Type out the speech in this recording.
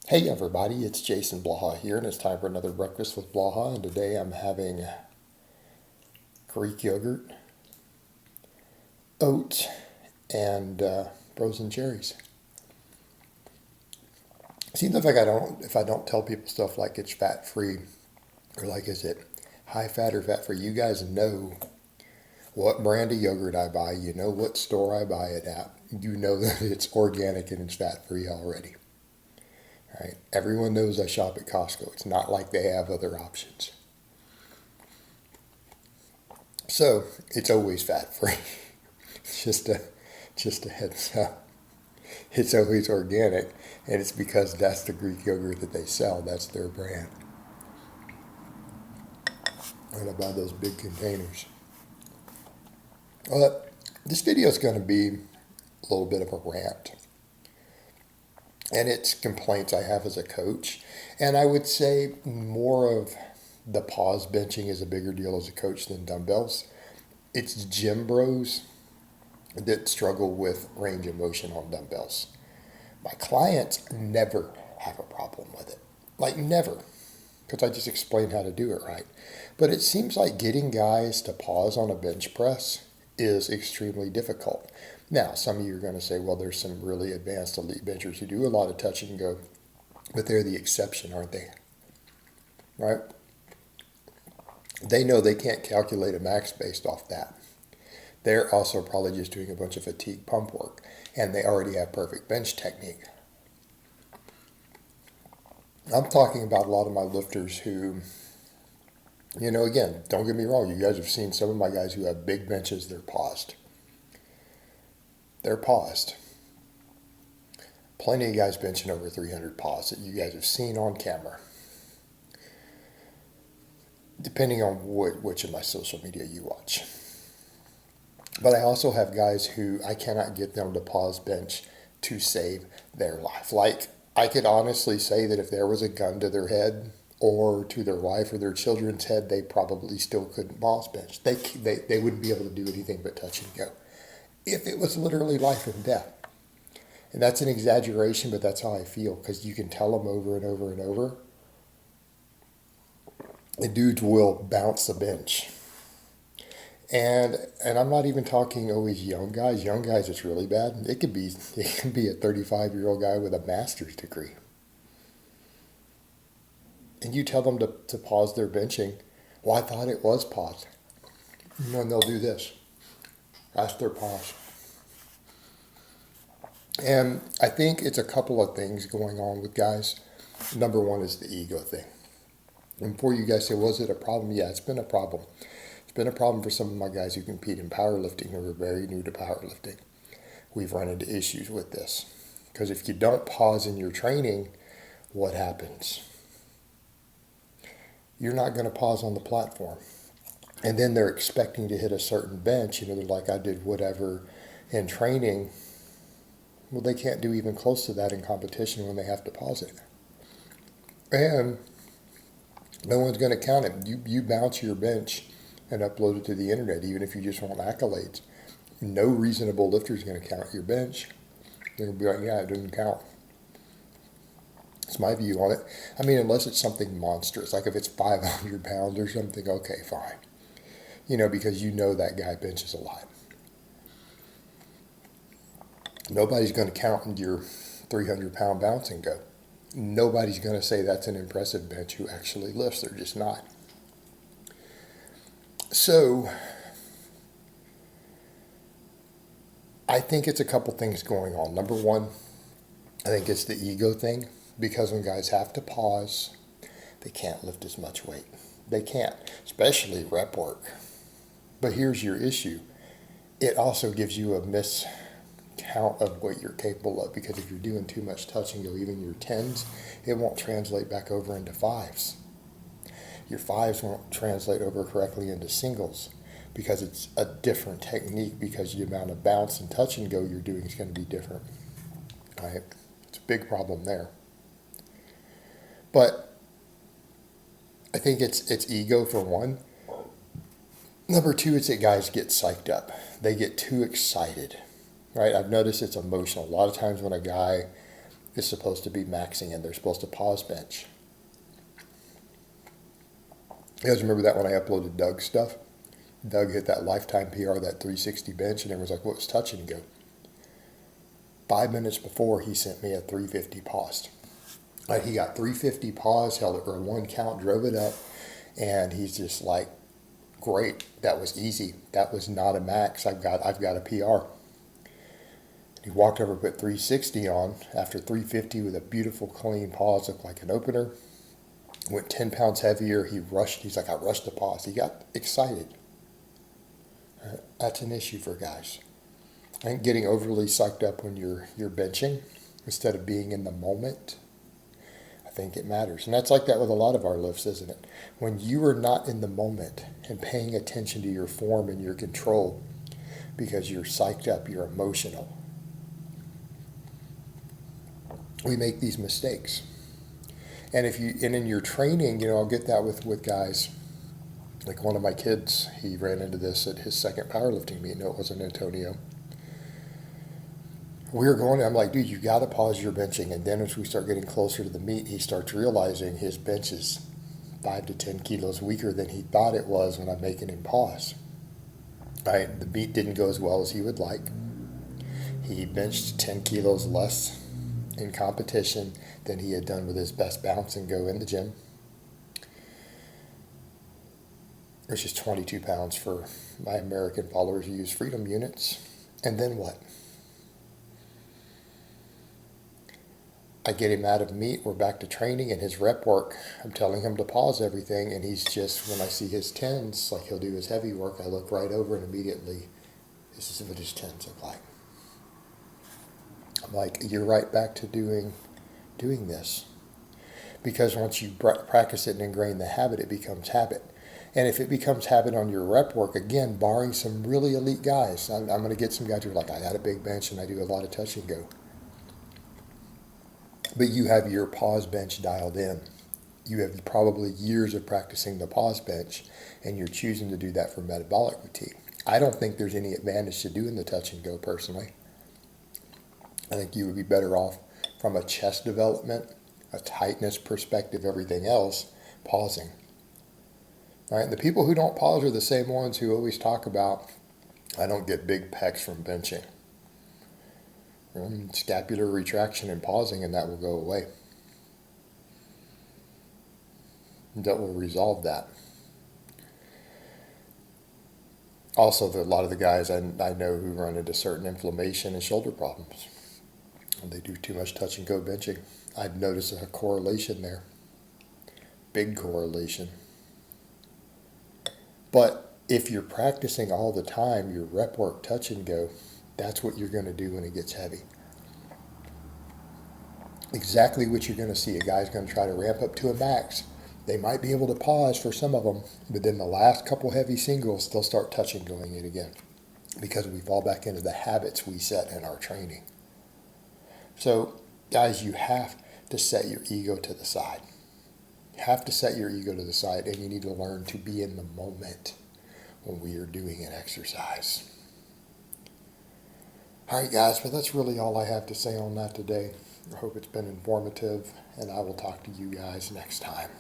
Hey everybody, it's Jason Blaha here, and it's time for another breakfast with Blaha. And today I'm having Greek yogurt, oats, and frozen cherries. Seems like if I don't tell people stuff like it's fat free or like is it high fat or fat free, you guys know what brand of yogurt I buy. You know what store I buy it at. You know that it's organic and it's fat free already. All right. Everyone knows I shop at Costco. It's not like they have other options. So it's always fat free. just a just a heads up. It's always organic, and it's because that's the Greek yogurt that they sell. That's their brand. And I buy those big containers. Well, this video is going to be a little bit of a rant, and it's complaints I have as a coach. And I would say more of the pause benching is a bigger deal as a coach than dumbbells. It's gym bros that struggle with range of motion on dumbbells. My clients never have a problem with it. Like never. Because I just explained how to do it right. But it seems like getting guys to pause on a bench press is extremely difficult. Now, some of you are going to say, well, there's some really advanced elite benchers who do a lot of touch and go, but they're the exception, aren't they? Right? They know they can't calculate a max based off that. They're also probably just doing a bunch of fatigue pump work, and they already have perfect bench technique. I'm talking about a lot of my lifters who, again, don't get me wrong, you guys have seen some of my guys who have big benches, they're paused. They're paused. Plenty of guys benching over 300 pause that you guys have seen on camera. Depending on which of my social media you watch. But I also have guys who I cannot get them to pause bench to save their life. Like, I could honestly say that if there was a gun to their head or to their wife or their children's head, they probably still couldn't pause bench. They wouldn't be able to do anything but touch and go. If it was literally life and death. And that's an exaggeration, but that's how I feel, because you can tell them over and over and over. The dudes will bounce the bench. And I'm not even talking always young guys. Young guys, it's really bad. It could be a 35-year-old guy with a master's degree. And you tell them to pause their benching. Well, I thought it was paused. And they'll do this. That's their pause. And I think it's a couple of things going on with guys. Number one is the ego thing. And before you guys say, was it a problem? Yeah, it's been a problem. It's been a problem for some of my guys who compete in powerlifting who are very new to powerlifting. We've run into issues with this. Because if you don't pause in your training, what happens? You're not going to pause on the platform. And then they're expecting to hit a certain bench. They're like, I did whatever in training. Well, they can't do even close to that in competition when they have to pause it. And no one's going to count it. You bounce your bench and upload it to the internet, even if you just want accolades. No reasonable lifter is going to count your bench. They're going to be like, yeah, it doesn't count. It's my view on it. I mean, unless it's something monstrous, like if it's 500 pounds or something, okay, fine. Because that guy benches a lot. Nobody's going to count your 300-pound bounce and go. Nobody's going to say that's an impressive bench who actually lifts. They're just not. So, I think it's a couple things going on. Number one, I think it's the ego thing. Because when guys have to pause, they can't lift as much weight. They can't, especially rep work. But here's your issue. It also gives you a miscount of what you're capable of, because if you're doing too much touch and go, even your 10s, it won't translate back over into 5s. Your 5s won't translate over correctly into singles because it's a different technique, because the amount of bounce and touch and go you're doing is going to be different. Right? It's a big problem there. But I think it's ego for one. Number two, it's that guys get psyched up. They get too excited, right? I've noticed it's emotional. A lot of times when a guy is supposed to be maxing and they're supposed to pause bench. You guys remember that when I uploaded Doug's stuff? Doug hit that lifetime PR, that 360 bench, and everyone's like, well, it's touch and go. 5 minutes before, he sent me a 350 pause. Like, he got 350 pause, held it for one count, drove it up, and he's just like, great, that was easy. That was not a max. I've got a PR. He walked over, put 360 on after 350 with a beautiful clean pause, looked like an opener. Went 10 pounds heavier. He rushed. He's like, I rushed the pause. He got excited. That's an issue for guys. I think getting overly psyched up when you're benching instead of being in the moment, I think it matters. And that's like that with a lot of our lifts, isn't it? When you are not in the moment and paying attention to your form and your control because you're psyched up, you're emotional, we make these mistakes. And in your training, I'll get that with guys. Like one of my kids, he ran into this at his second powerlifting meet. No, it wasn't Antonio. We were going, I'm like, dude, you got to pause your benching. And then as we start getting closer to the meet, he starts realizing his bench is 5 to 10 kilos weaker than he thought it was when I'm making him pause. Right? The meet didn't go as well as he would like. He benched 10 kilos less in competition than he had done with his best bounce and go in the gym, which is 22 pounds for my American followers who use freedom units. And then what? I get him out of meet, we're back to training, and his rep work, I'm telling him to pause everything, and he's just, when I see his tens, like he'll do his heavy work, I look right over and immediately, this is what his tens look like. I'm like, you're right back to doing this. Because once you practice it and ingrain the habit, it becomes habit. And if it becomes habit on your rep work, again, barring some really elite guys, I'm going to get some guys who are like, I got a big bench and I do a lot of touch and go. But you have your pause bench dialed in. You have probably years of practicing the pause bench, and you're choosing to do that for metabolic fatigue. I don't think there's any advantage to doing the touch and go personally. I think you would be better off from a chest development, a tightness perspective, everything else, pausing. All right? The people who don't pause are the same ones who always talk about, I don't get big pecs from benching. Scapular retraction and pausing, and that will go away. That will resolve that. Also, a lot of the guys I know who run into certain inflammation and shoulder problems. They do too much touch and go benching. I've noticed a correlation there. Big correlation. But if you're practicing all the time, your rep work, touch and go, that's what you're going to do when it gets heavy. Exactly what you're going to see. A guy's going to try to ramp up to a max. They might be able to pause for some of them, but then the last couple heavy singles, they'll start touch and going it again because we fall back into the habits we set in our training. So, guys, you have to set your ego to the side. You have to set your ego to the side, and you need to learn to be in the moment when we are doing an exercise. All right, guys, but that's really all I have to say on that today. I hope it's been informative, and I will talk to you guys next time.